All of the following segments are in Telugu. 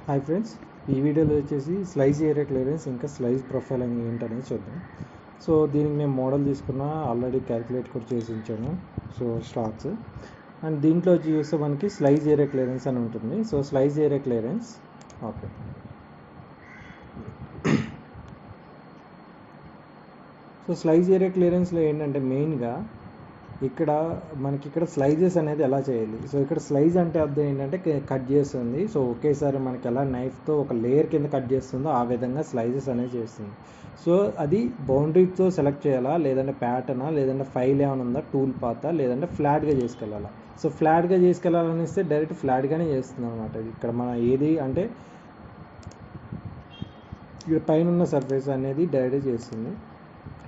హాయ్ ఫ్రెండ్స్, ఈ వీడియోలో వచ్చేసి స్లైస్ ఏరియా క్లియరెన్స్ ఇంకా స్లైస్ ప్రొఫైలింగ్ ఏంటనేది చూద్దాం. సో దీనికి నేను మోడల్ తీసుకున్న, ఆల్రెడీ క్యాలిక్యులేట్ కూడా చేసి ఉంచాను. సో స్టాక్స్ అండ్ దీంట్లో వచ్చి చూస్తే మనకి స్లైస్ ఏరియా క్లియరెన్స్ అని ఉంటుంది. So slice area clearance okay. So slice area క్లియరెన్స్లో ఏంటంటే మెయిన్గా ఇక్కడ స్లైజెస్ అనేది ఎలా చేయాలి. సో ఇక్కడ స్లైజ్ అంటే అర్థం ఏంటంటే కట్ చేస్తుంది. సో ఒకేసారి మనకి ఎలా నైఫ్తో ఒక లేయర్ కింద కట్ చేస్తుందో ఆ విధంగా స్లైజెస్ అనేది చేస్తుంది. సో అది బౌండరీతో సెలెక్ట్ చేయాలా, లేదంటే ప్యాటర్నా, లేదంటే ఫైల్ ఏమైనా ఉందా, టూల్ పాతా, లేదంటే ఫ్లాట్గా చేసుకెళ్ళాలా. సో ఫ్లాట్గా చేసుకెళ్ళాలనిస్తే డైరెక్ట్ ఫ్లాట్గానే చేస్తుంది అనమాట. ఇక్కడ మన ఏది అంటే ఇక్కడ పైన ఉన్న సర్ఫేస్ అనేది డైరెక్ట్ చేస్తుంది.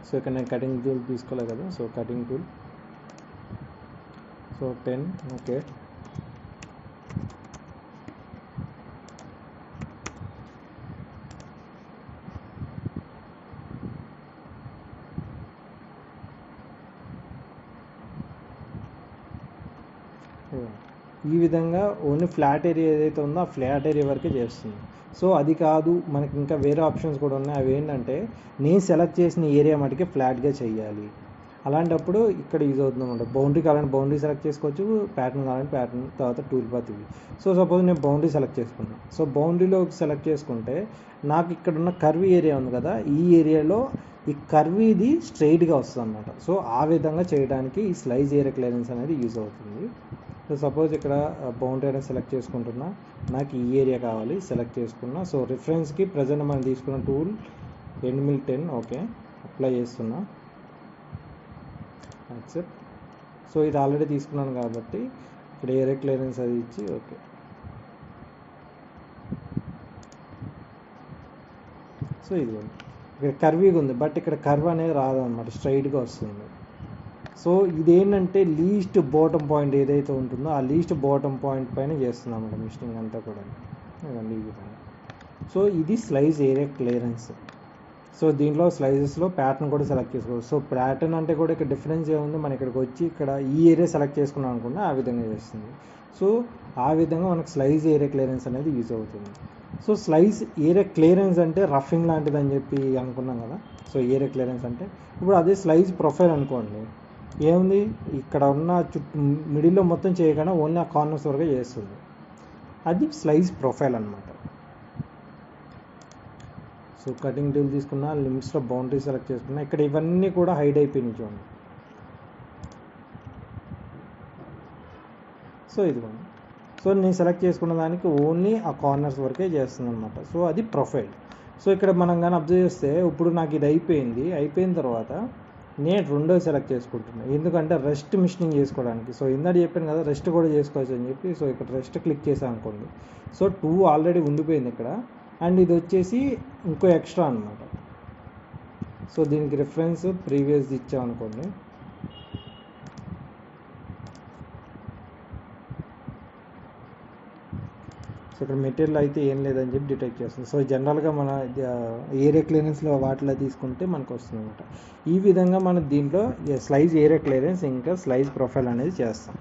సో ఇక్కడ నేను కటింగ్ టూల్ తీసుకోలేదు కదా. So cutting tool, so 10 okay. ఈ విధంగా ఓన్లీ ఫ్లాట్ ఏరియా ఏదైతే ఉందో ఆ ఫ్లాట్ ఏరియా వరకే చేస్తుంది. సో అది కాదు, మనకి ఇంకా వేరే ఆప్షన్స్ కూడా ఉన్నాయి. అవి ఏంటంటే నేను సెలెక్ట్ చేసిన ఏరియా మటుకే ఫ్లాట్గా చేయాలి. అలాంటప్పుడు ఇక్కడ యూజ్ అవుతుంది అనమాట. బౌండరీ కావాలంటే బౌండరీ సెలెక్ట్ చేసుకోవచ్చు, ప్యాటర్న్ కావాలంటే ప్యాటర్న్, తర్వాత టూల్ పాత్ ఇవి. సో సపోజ్ నేను బౌండరీ సెలెక్ట్ చేసుకున్నాను. సో బౌండరీలో సెలెక్ట్ చేసుకుంటే నాకు ఇక్కడ ఉన్న కర్వీ ఏరియా ఉంది కదా, ఈ ఏరియాలో ఈ కర్వీది స్ట్రైట్గా వస్తుంది అనమాట. సో ఆ విధంగా చేయడానికి ఈ స్లైస్ ఏరియా క్లియరెన్స్ అనేది యూజ్ అవుతుంది. సో సపోజ్ ఇక్కడ బౌండరీ అనేది సెలెక్ట్ చేసుకుంటున్నా, నాకు ఈ ఏరియా కావాలి, సెలెక్ట్ చేసుకున్నా. సో రిఫరెన్స్కి ప్రజెంట్ మనం తీసుకున్న tool end mill 10 okay, apply చేస్తున్నా, యాక్సెప్ట్. సో ఇది ఆల్రెడీ తీసుకున్నాను కాబట్టి ఇక్కడ ఏరియా క్లియరెన్స్ అది ఇచ్చి ఓకే. సో ఇది ఇక్కడ కర్వీగా ఉంది, బట్ ఇక్కడ కర్వ్ అనేది రాదు అనమాట, స్ట్రైట్గా వస్తుంది. సో ఇదేంటంటే లీస్ట్ బాటమ్ పాయింట్ ఏదైతే ఉంటుందో ఆ లీస్ట్ బాటమ్ పాయింట్ పైన చేస్తుంది అన్నమాట మిషనింగ్ అంతా కూడా. ఈ విధంగా. సో ఇది స్లైస్ ఏరియా క్లియరెన్స్. సో దీంట్లో స్లైజెస్లో ప్యాటర్న్ కూడా సెలెక్ట్ చేసుకోవచ్చు. సో ప్యాటర్న్ అంటే కూడా ఇక్కడ డిఫరెన్స్ ఏముంది, మన ఇక్కడికి వచ్చి ఇక్కడ ఈ ఏరియా సెలెక్ట్ చేసుకున్నాం అనుకున్నా ఆ విధంగా చేస్తుంది. సో ఆ విధంగా మనకు స్లైస్ ఏరియా క్లియరెన్స్ అనేది యూజ్ అవుతుంది. సో స్లైస్ ఏరియా క్లియరెన్స్ అంటే రఫింగ్ లాంటిది అని చెప్పి అనుకున్నాం కదా. సో ఏరియా క్లియరెన్స్ అంటే ఇప్పుడు అదే స్లైస్ ప్రొఫైల్ అనుకోండి, ఏముంది ఇక్కడ ఉన్న చుట్టూ మిడిల్లో మొత్తం చేయకుండా ఓన్లీ ఆ కార్నర్స్ వరకే చేస్తుంది. అది స్లైస్ ప్రొఫైల్ అనమాట. సో కటింగ్ టూల్ తీసుకున్నా, లిమిట్స్లో బౌండరీ సెలెక్ట్ చేసుకున్నా, ఇక్కడ ఇవన్నీ కూడా హైడ్ అయిపోయినాయి చూడండి. సో ఇదిగోండి. సో నేను సెలెక్ట్ చేసుకున్న దానికి ఓన్లీ ఆ కార్నర్స్ వరకే చేస్తుంది అనమాట. సో అది ప్రొఫైల్. సో ఇక్కడ మనం కానీ అబ్జర్వ్ చేస్తే ఇప్పుడు నాకు ఇది అయిపోయిన తర్వాత నేను రెండోది సెలెక్ట్ చేసుకుంటున్నాను, ఎందుకంటే రెస్ట్ మిషనింగ్ చేసుకోవడానికి. సో ఇందాక చెప్పాను కదా రెస్ట్ కూడా చేసుకోవచ్చు అని చెప్పి. సో ఇక్కడ రెస్ట్ క్లిక్ చేసాను అనుకోండి. సో 2 ఆల్రెడీ ఉండిపోయింది ఇక్కడ, అండ్ ఇది వచ్చేసి ఇంకో ఎక్స్ట్రా అనమాట. సో దీనికి రిఫరెన్స్ ప్రీవియస్ ఇచ్చామనుకోండి. సో ఇక్కడ మెటీరియల్ అయితే ఏం లేదని చెప్పి డిటెక్ట్ చేస్తుంది. సో జనరల్గా మన ఏరియా క్లియరెన్స్లో వాటిలో తీసుకుంటే మనకు వస్తుంది అనమాట. ఈ విధంగా మనం దీంట్లో స్లైస్ ఏరియా క్లియరెన్స్ ఇంకా స్లైస్ ప్రొఫైల్ అనేది చేస్తాం.